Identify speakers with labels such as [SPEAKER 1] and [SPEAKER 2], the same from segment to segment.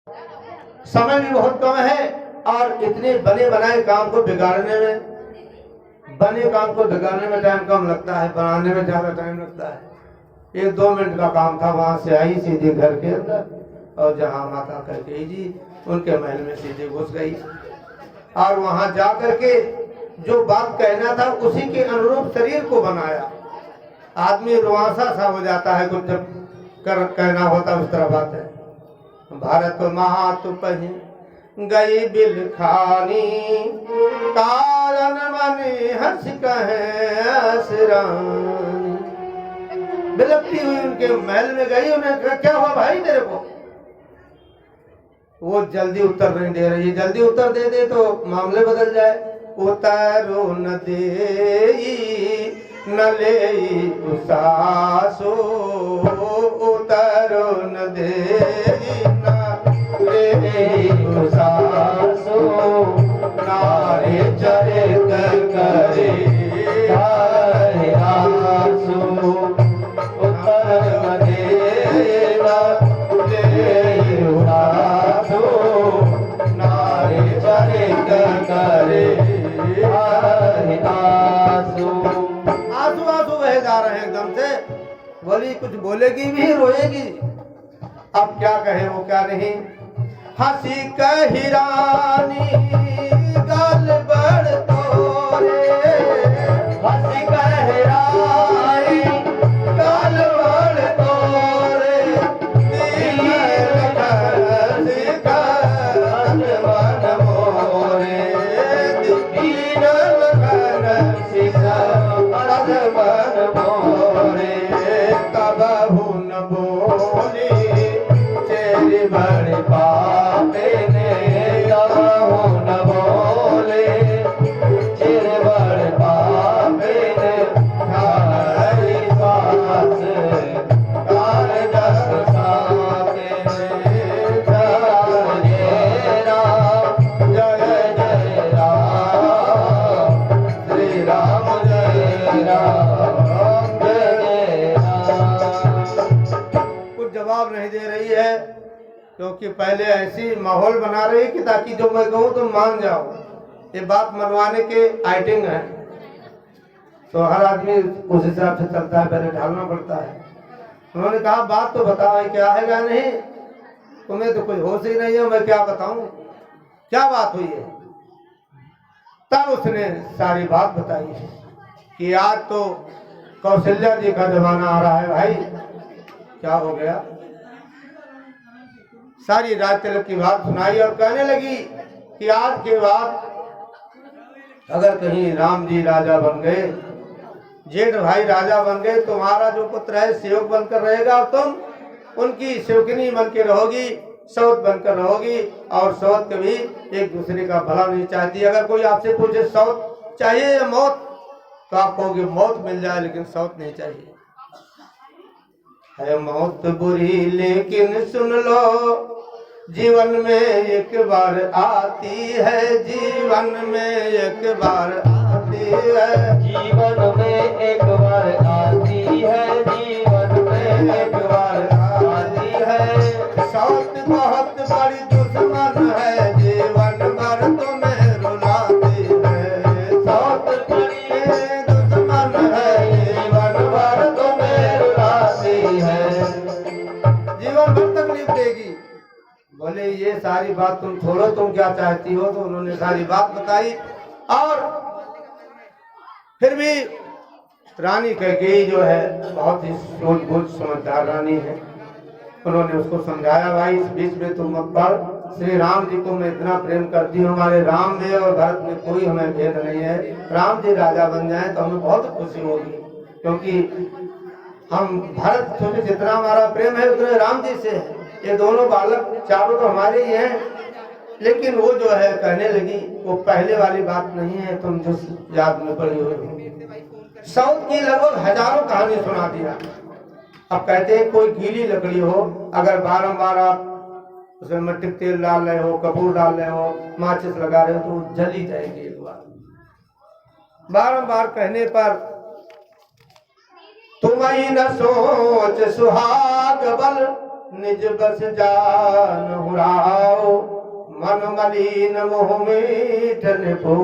[SPEAKER 1] समय भी बहुत कम है और इतने बने बनाए काम को बिगाड़ने में, बने काम को बिगाड़ने में टाइम कम लगता है, बनाने में ज्यादा टाइम लगता है। 1-2 मिनट का काम था, वहां से आई सीधे घर के अंदर और जहां माता कैकेयी जी उनके महल में सीधे घुस गई और वहां जा करके जो बात कहना था उसी के अनुरूप शरीर को बनाया। आदमी रुआंसा सा हो जाता है कुछ जब कहना होता उस तरह बात है। भारत मात पही गई बिल खानी, कारण मनी हंस कहे असरानी। बिलकती हुई उनके महल में गई, उन्हें कहा क्या हुआ भाई तेरे को? वो जल्दी उत्तर नहीं दे रही, जल्दी उत्तर दे दे तो मामले बदल जाए। उतारो न दे न ले उसासो, उतारो न दे न ले उसासो, नारे चरे कर करे हाय आसो, उतर न दे न ले उसासो, नारे चरे कर करे हाय आसो। आंसू आंसू बहे जा रहे हैं एकदम से। बोली कुछ बोलेगी भी रोएगी, अब क्या कहे वो क्या नहीं। हंसी कही रानी गाल बड़ तोरे, हंसी कही रानी गाल बड़ तोरे, दिल लखन सिकंद मन मोरे, दिल लखन सिकंद मन मोरे। कबहू न बोली तेरी बड़े पापे ने, कबहू न बोले तेरे बड़े पापे ने, हमारी सांस कार दर साके ने, जय राम जय जय राम, श्री राम जय राम जय राम। कुछ जवाब नहीं दे रही है क्योंकि पहले ऐसी माहौल बना रही कि ताकि जो मैं कहूँ तुम मान जाओ। ये बात मनवाने के आइटिंग है, तो हर आदमी उस हिसाब से चलता है, पहले ढालना पड़ता है। उन्होंने कहा बात तो बताओ क्या है क्या नहीं, तुम्हें तो कुछ होश ही नहीं है, मैं क्या बताऊं क्या बात हुई है। तब उसने सारी बात बताई कि आज तो कौशल्या जी का जमाना आ रहा है भाई। क्या हो गया? सारी राज तिलक की बात सुनाई और कहने लगी कि आज के बाद अगर कहीं राम जी राजा बन गए, जेठ भाई राजा बन गए, तुम्हारा जो पुत्र है सेवक बनकर रहेगा और तुम उनकी सेवकनी बन के रहोगी, सौत बनकर रहोगी। और सौत कभी एक दूसरे का भला नहीं चाहती। अगर कोई आपसे पूछे सौत चाहिए या मौत, तो आप कहोगे मौत मिल जाए लेकिन सौत नहीं चाहिए। है मौत बुरी लेकिन सुन लो, जीवन में एक बार आती है, जीवन में एक बार आती है,
[SPEAKER 2] जीवन में एक बार आती है, जीवन में एक बार
[SPEAKER 1] आती है। सौत बहुत बड़ी दुश्मन है, जीवन भर तुम्हें रुलाती है। सौत बड़ी दुश्मन है, जीवन भर तुम्हें रुलाती है, जीवन भर तकलीफ देगी। बोले ये सारी बात तुम छोड़ो, तुम क्या चाहती हो? तो उन्होंने सारी बात बताई। और फिर भी रानी कैकेयी जो है बहुत ही सूझबूझ समझदार रानी है। उन्होंने उसको समझाया भाई इस बीच में तुम मत पड़, श्री राम जी को मैं इतना प्रेम करती हूँ, हमारे राम में और भरत में कोई हमें भेद नहीं है। राम जी राजा बन जाए तो हमें बहुत खुशी होगी, क्योंकि हम भरत से जितना हमारा प्रेम है उतने राम जी से है। ये दोनों बालक चारों तो हमारे ही हैं। लेकिन वो जो है कहने लगी वो पहले वाली बात नहीं है, तुम जिस याद में पड़ी हुई। सौत की लगभग हजारों कहानी सुना दिया। अब कहते हैं कोई गीली लकड़ी हो, अगर बारंबार आप उसमें मट्टी तेल डाल रहे हो, कपूर डाल रहे हो, माचिस लगा रहे हो तो जल ही जाएगी एक बार। बारंबार कहने पर तुम ही न सोच सुहाग बल, निज बस जान हुरा मन मलिन मोह मीठन को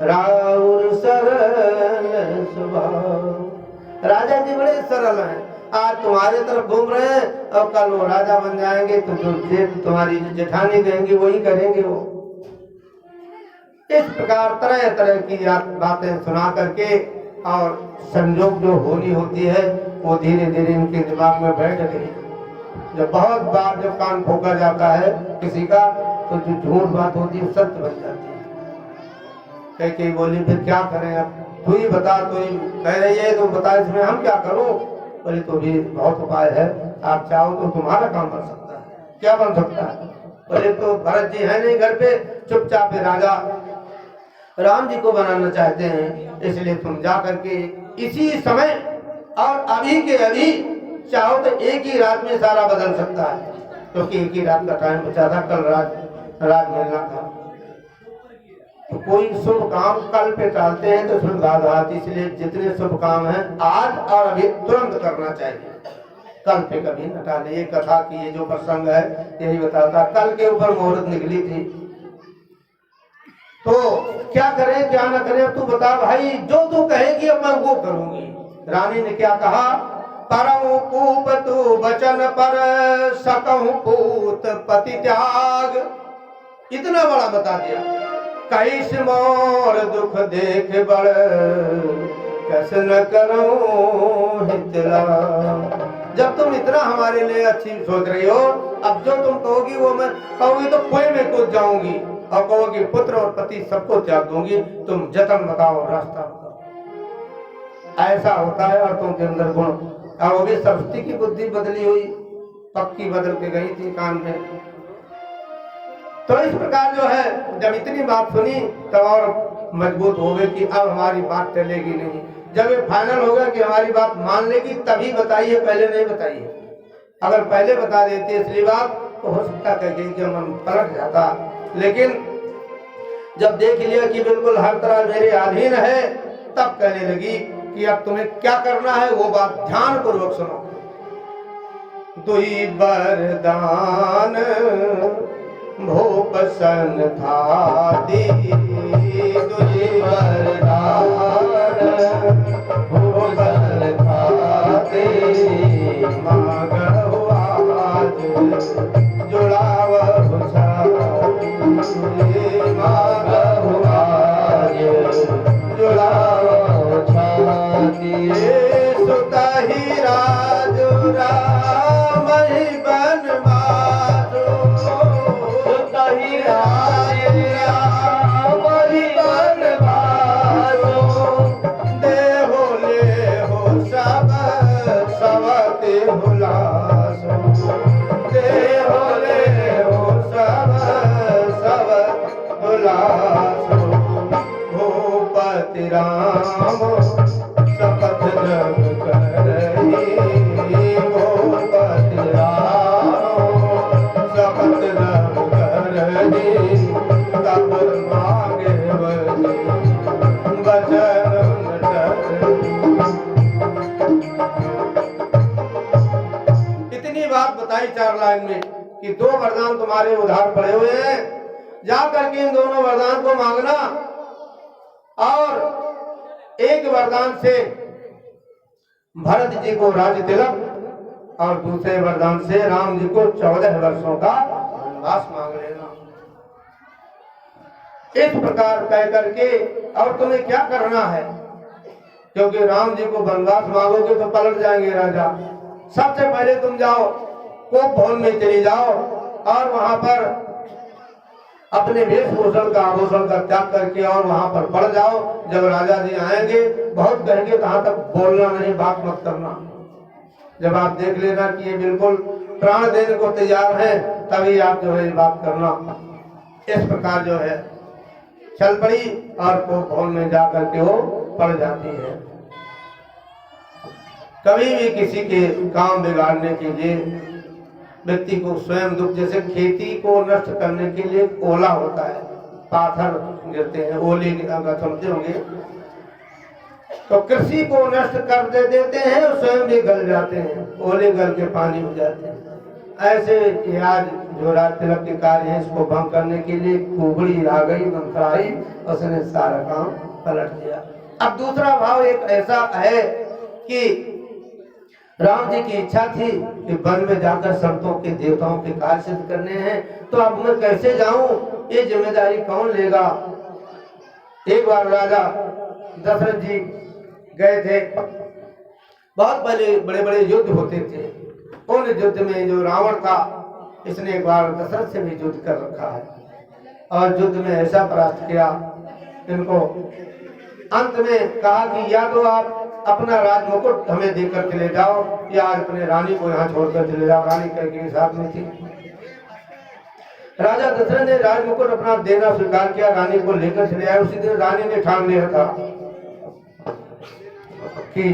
[SPEAKER 1] राउर सरल स्वभाव। राजा जी बड़े सरल हैं, आज तुम्हारे तरफ घूम रहे हैं और कल वो राजा बन जाएंगे तो जो तुम्हारी जेठानी कहेंगे वही करेंगे वो। इस प्रकार तरह तरह की बातें सुना करके और संजोग जो होनी होती है वो धीरे धीरे इनके दिमाग में बैठ गई। जब बहुत बार जब कान फूका जाता है किसी का तो जो झूठ बात होती है सत्य बन जाती है। कई बोली फिर क्या करें, अब तू ही बता, तू ही कह रही है तो बता, इसमें हम क्या करूं। बोले तो भी बहुत उपाय है, आप चाहो तो तुम्हारा काम बन सकता है। क्या बन सकता है? बोले तो भरत जी है नहीं घर पे, चुपचाप राजा राम जी को बनाना चाहते हैं, इसलिए तुम जा करके इसी समय और अभी के अभी चाहो तो एक ही रात में सारा बदल सकता है, क्योंकि एक ही रात का टाइम बचा था, कल रात मिलना था। तो कोई शुभ काम कल पे टालते हैं तो शुभ बाधा आती, इसलिए जितने शुभ काम हैं आज और अभी तुरंत करना चाहिए, कल पे कभी न टाले। ये कथा की ये जो प्रसंग है यही बताता, कल के ऊपर मुहूर्त निकली थी तो क्या करें क्या न करें, तू बता भाई, जो तू कहेगी अब मैं वो करूंगी। रानी ने क्या कहा, परम कूप तू बचन पर सकहूं पूत पति त्याग। इतना बड़ा बता दिया, कैस मोर दुख देख बड़ कस न करूं हितला। जब तुम इतना हमारे लिए अच्छी सोच रही हो, अब जो तुम कहोगी वो मैं कहूंगी तो कुएं में कूद जाऊंगी और कहोगी पुत्र और पति सबको त्याग दूंगी, तुम जतन बताओ, रास्ता बताओ। ऐसा होता है और तुम के अंदर गुण, और वो भी सरस्वती की बुद्धि बदली हुई, पक्की बदल के गई थी कान में। तो इस प्रकार जो है जब इतनी बात सुनी तब और मजबूत हो गए कि अब हमारी बात टलेगी नहीं। जब ये फाइनल हो गया कि हमारी बात मान लेगी तभी बताइए, पहले नहीं बताइए। अगर पहले बता देती इसलिए बात तो हो सकता है कि मन पलट जाता, लेकिन जब देख लिया कि बिल्कुल हर तरह मेरे अधीन है तब कहने लगी कि अब तुम्हें क्या करना है वो बात ध्यान पूर्वक सुनो। दुई वरदान भूप सन थाती, दुई वरदान भूप सन थाती, मांगहु आज जुड़ावहु छाती, मांगहु आज जुड़ावहु छाती। सुतहि राजु राम ही बनवासु, सुतहि राजु राम ही बनवासु, देहो लेहो सब सवति हुलासु, देहो लेहो सब सवति हुलासु। भूपति राम शपथ जग करही, भूपति राम शपथ जग करही, तब मांगे वचन इतनी बात बताई 4 लाइन में कि 2 वरदान तुम्हारे उधार पड़े हुए हैं, जा करके इन दोनों वरदान को मांगना, और एक वरदान से भरत जी को राज्य तिलक और दूसरे वरदान से राम जी को 14 वर्षों का वनवास मांग लेना। इस प्रकार कह करके, और तुम्हें क्या करना है, क्योंकि राम जी को वनवास मांगोगे तो पलट जाएंगे राजा। सबसे पहले तुम जाओ कोप भवन में चली जाओ और वहां पर अपने वेशभूषण का आभूषण का त्याग करके और वहां पर पड़ जाओ। जब राजा जी आएंगे बहुत कहेंगे कहाँ तक बोलना नहीं, बात मत करना। जब आप देख लेना कि ये बिल्कुल प्राण देने को तैयार है तभी आप जो है बात करना। इस प्रकार जो है चल पड़ी और कोप भवन में जा करके वो पड़ जाती है। कभी भी किसी के काम बिगाड़ने के लिए व्यक्ति को स्वयं दुख, जैसे खेती को नष्ट करने के लिए ओला होता है, पाथर गिरते हैं, ओले अगर समझते होंगे, तो कृषि को नष्ट कर देते हैं और स्वयं भी गल जाते हैं, ओले गल के पानी हो जाते हैं। ऐसे आज जो राज तिलक के कार्य है इसको भंग करने के लिए कुगड़ी आ गई, मंत्र आई, उसने सारा काम पलट दिया। अब दूसरा भाव एक ऐसा है कि राम जी की इच्छा थी कि वन में जाकर संतों के देवताओं के कार्य सिद्ध करने हैं, तो अब मैं कैसे जाऊं, ये जिम्मेदारी कौन लेगा। एक बार राजा दशरथ जी गए थे, बहुत बड़े बड़े युद्ध होते थे, उन युद्ध में जो रावण था इसने एक बार दशरथ से भी युद्ध कर रखा है और युद्ध में ऐसा परास्त किया इनको। अंत में कहा कि या तो आप अपना राज मुकुट हमें देकर चले जाओ या अपने रानी को यहाँ छोड़कर चले जाओ। रानी कैकेयी साथ में थी। राजा दशरथ ने राज मुकुट अपना देना स्वीकार किया, रानी को लेकर चले आए। उसी दिन रानी ने ठान लिया था कि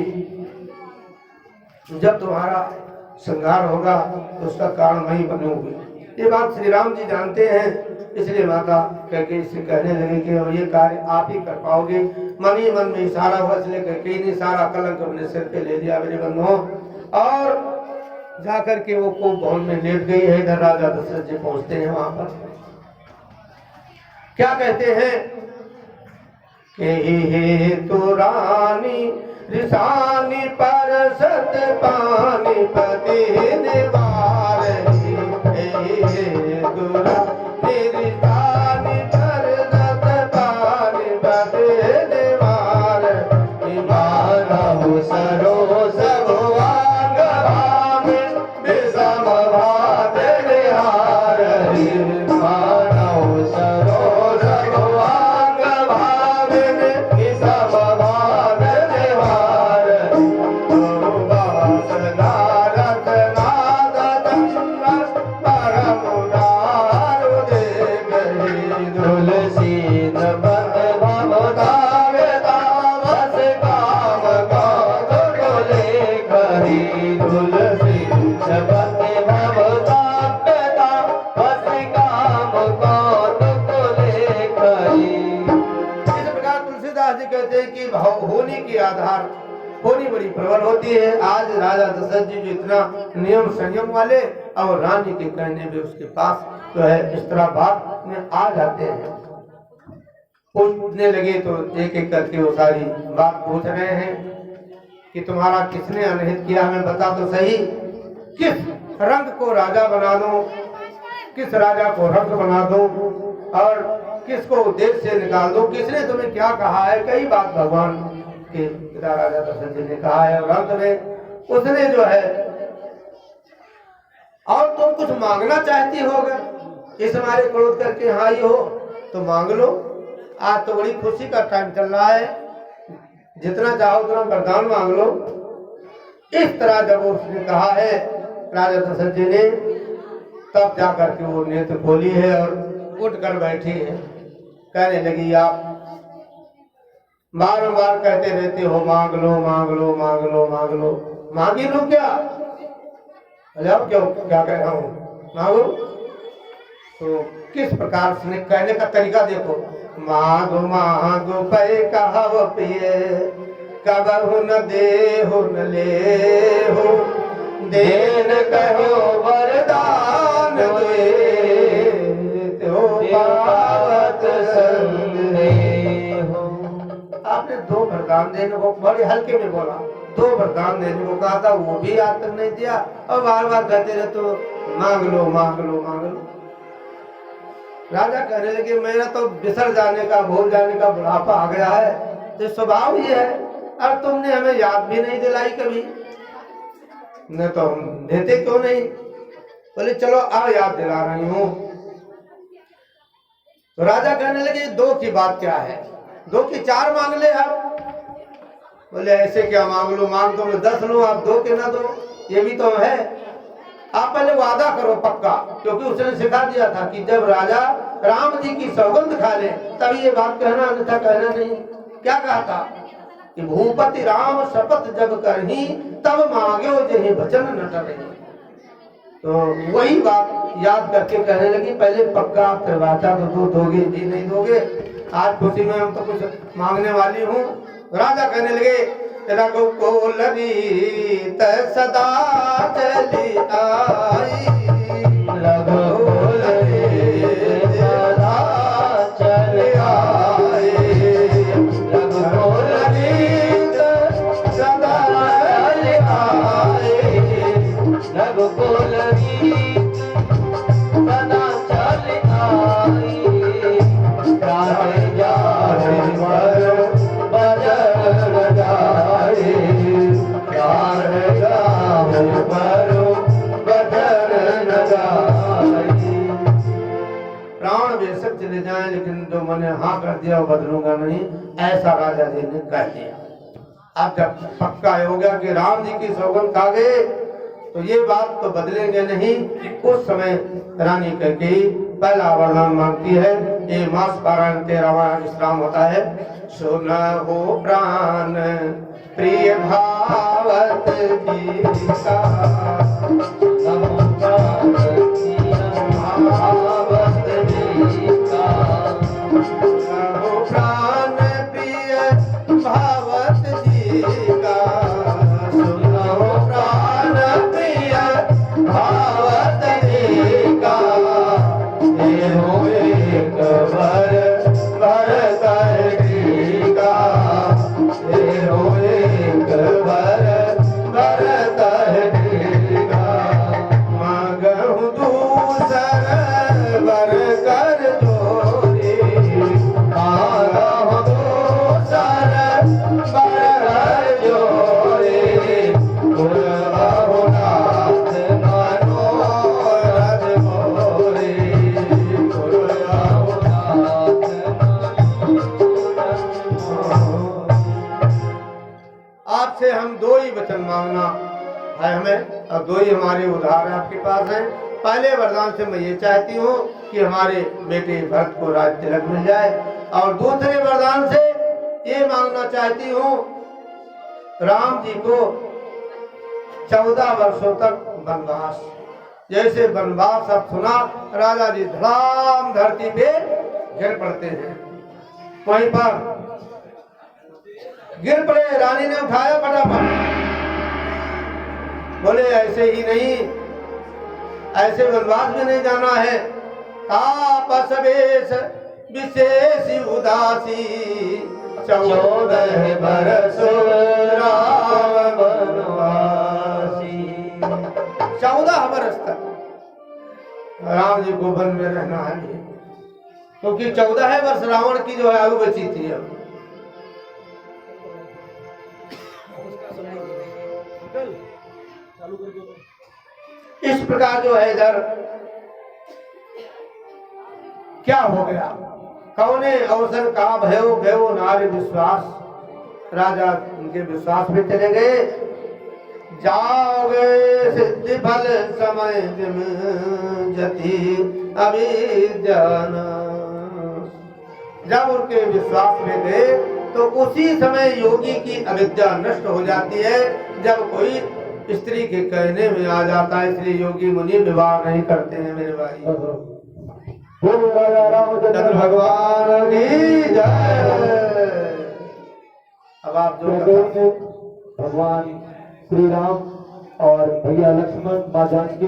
[SPEAKER 1] जब तुम्हारा श्रृंगार होगा तो उसका कारण मैं ही बनूंगी। ये बात श्री राम जी जानते हैं, इसलिए माता कैकेयी से कहने लगे कि ये कार्य आप ही कर पाओगे। मन ही मन में इशारा हुआ, इसलिए कैकेयी ने सारा कलंक अपने सिर पे ले लिया मेरे बंधुओं, और जाकर के वो खूब भवन में लेट गई है। इधर राजा दशरथ जी पहुंचते हैं, वहां पर क्या कहते हैं कि हे तो रानी रिसानी पर सत पानी पति निवार रिसानी पर सत पानी पति निवार मानव सरोज भगवान भावे विषम भात निहार मानव सरोज भगवान भावे विषम भात निहार नारद नाद परम उदार देव तुलसी नबन भवदावे तावस काम गात डोले करी तुलसी नबन भवदावे तावस काम गात डोले करी। इस प्रकार तुलसीदास जी कहते हैं कि भाव होने के आधार होनी बड़ी प्रबल होती है। आज राजा दशरथ जी जो इतना नियम संयम वाले और रानी के कहने भी उसके पास जो है इस तरह बात में आ जाते हैं। पूछने लगे तो एक एक करके वो सारी बात पूछ रहे हैं कि तुम्हारा किसने अनहित किया, हमें बता तो सही। किस रंग को राजा बना दो, किस राजा को रंग बना दो और किसको देश से निकाल दो, किसने तुम्हें क्या कहा है। कई बात भगवान के पिता राजा दशरथ जी ने कहा है और अंत में उसने जो है और तुम कुछ मांगना चाहती हो, अगर इस हमारे क्रोध करके हाँ ही हो तो मांग लो। आज तो बड़ी खुशी का टाइम चल रहा है, जितना चाहो उतना वरदान मांग लो। इस तरह जब उसने कहा है राजा दशरथ जी ने, तब जाकर के वो नेत्र खोली है और उठ कर बैठी है। कहने लगी आप बारंबार कहते रहते हो मांग लो मांग लो मांग लो मांग लो, मांगी लो क्या? अब क्यों क्या कह रहा हूँ, मांगो। तो किस प्रकार से कहने का तरीका देखो, मांगो मांगो पे कहाव पिए कबहु न दे हो न ले हो, देन कहो वरदान दे हो पावत संदेह। आपने दो वरदान देने को बड़े हल्के में बोला, दो वरदान देने को कहा था, वो भी याद तक नहीं दिया और बार बार कहते रहे तो मांग लो मांग लो मांग लो। राजा कहने लगे मेरा तो बिसर जाने का भूल जाने का बुढ़ापा आ गया है, तो स्वभाव ही है, और तुमने हमें याद भी नहीं दिलाई कभी, न तो हम देते क्यों नहीं। बोले चलो अब याद दिला रही हूँ। तो राजा कहने लगे दो की बात क्या है, दो की चार मांग ले आप। बोले ऐसे क्या मांग लो, मांग तो मैं 10 लूं, आप दो के ना दो, ये भी तो है। आप पहले वादा करो पक्का, क्योंकि उसने सिखा दिया था कि जब राजा राम जी की सौगंध खा ले तभी ये बात कहना, अन्यथा कहना नहीं। क्या कहा था कि भूपति राम शपथ जब करही तब मांगो जही वचन न टरही। तो वही बात याद करके कहने लगी पहले पक्का फिर वाचा तो दो दोगे जी नहीं दोगे। आज खुशी में हम तो कुछ मांगने वाली हूँ। राजा कहने लगे रघुकुल रीत सदा चली आई, रघुकुल चले जाएं, लेकिन जो मैंने हाँ कर दिया वो बदलूंगा नहीं, ऐसा राजा जी ने कह दिया। अब जब पक्का हो गया कि राम जी की सौगंध खा गए तो ये बात तो बदलेंगे नहीं। उस समय रानी कैकेयी पहला वरदान मांगती है। ये मास पारायण 13वां विश्राम होता है। सुन हो प्राण प्रिय भावत जी का, भावत जी का, हो प्राण प्रिय भावत जी का, सुनो प्राण प्रिय भावत जी का, ये हो एक वर कर जी का, ये हो एक वर कर जी का, मांगहु दूसर वर कर जोरी, मांगहु दूसर वर कर जोरी, कुल बहुनाथ मनोरथ मोरे, कुल बहुनाथ आपसे हम दो ही वचन मांगना है हमें, और दो ही हमारे उधार आपके पास हैं। पहले वरदान से मैं ये चाहती हूँ कि हमारे बेटे भरत को राज तिलक मिल जाए, और दूसरे वरदान से ये मांगना चाहती हूँ राम जी को 14 वर्षों तक वनवास। जैसे वनवास अब सुना राजा जी धड़ाम धरती पे गिर पड़ते हैं, वहीं पर गिर पड़े। रानी ने उठाया फटाफट, बोले ऐसे ही नहीं, ऐसे वनवास में नहीं जाना है। तापस वेश विशेष उदासी, 14 बरस राम वनवासी। 14 बरस तक राम जी को वन में रहना है, क्योंकि 14 वर्ष रावण की जो है आयु बची थी। अब इस प्रकार जो है इधर क्या हो गया, कौने अवसर का भयो भयो नारी विश्वास, राजा उनके विश्वास में चले गए। जाओगे सिद्धि फल समय जति अभी जाना, जब उनके विश्वास में गए तो उसी समय योगी की अविद्या नष्ट हो जाती है, जब कोई स्त्री के कहने में आ जाता है। इसलिए योगी मुनि विवाह नहीं करते हैं मेरे भाई। चंद्र भगवान की जय। अब आप जो
[SPEAKER 3] भगवान श्री राम और भैया लक्ष्मण माँ जानकी